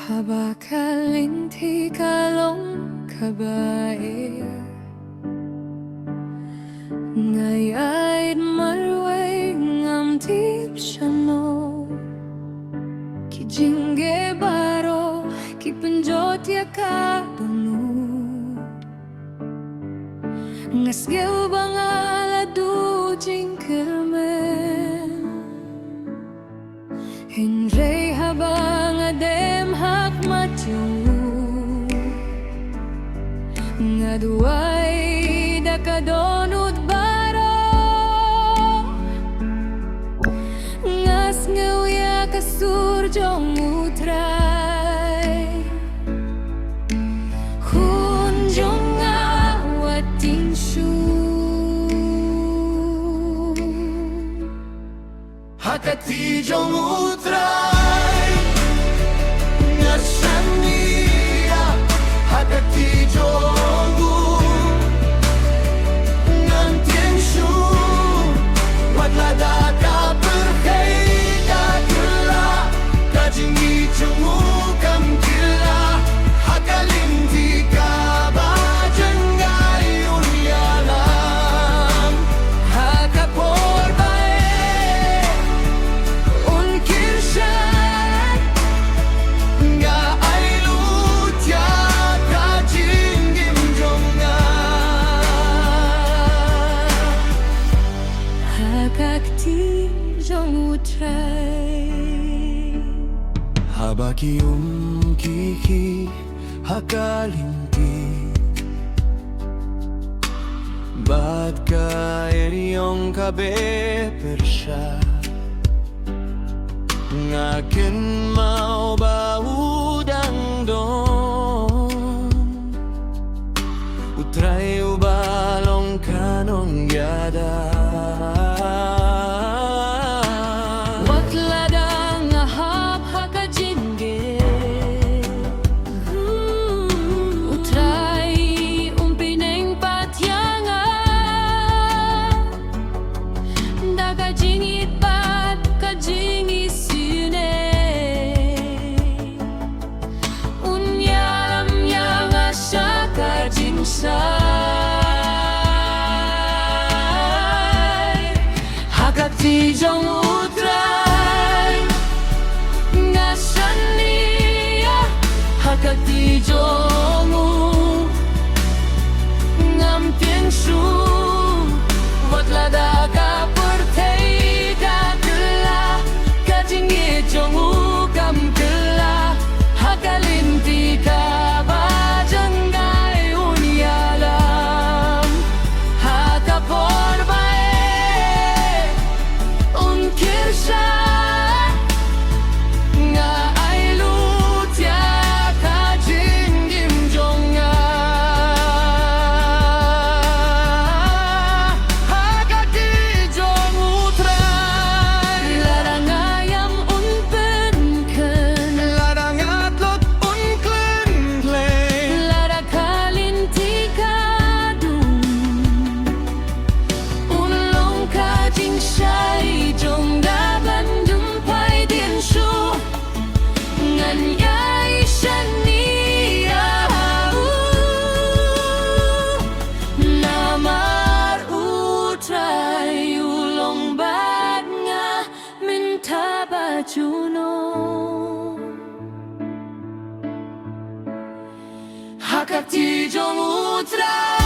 Habakalinti kalong kabae Ngayait marway ngam tip siano Kijingge baro kipenjot ya kadunu Ngasgeu bangala du jingkelmen Hinrei habang adem hak matyong Ngaduay dakadonut baro Ngas ngawya kasurjong utray Hunjong awating shu Hakati jong utray Ngasania Hakati jong Ngantien shu Wadlada ka perkeda kila Kajingi jong kam kila Hakalinti ka bajengai unyalam Hakapor bae Unkirsyat Nga ay lutya Kajingim jonga Hakakti jong utray Habaki kiki hakalinti Ba't ka iyong kabe persya Ngakin mau baudang don Utray ubalong kanong yada Watladang ahap hakajingge Utray umpineng patyanga Dakajingit pat kajingi sine Unyalam yang asya kajingsay Hakati jong utray Ngasania Hakati jong ngam tien shu Watlada ka pertei da kela Kajingi jong kam kela Hakalinti ka bajengai unyalam Hakapor bae Unkirsyat Nga ay lutya kajinggim jonga Hakati jong utray Larang ayam unpenken Larang atlot unklen Lara kalinti kadung Unlong kajingsyay jong daban dumpai dien shu Ngan yai shania Namar utray ulong bad nga minta bajuno Hakati jong utray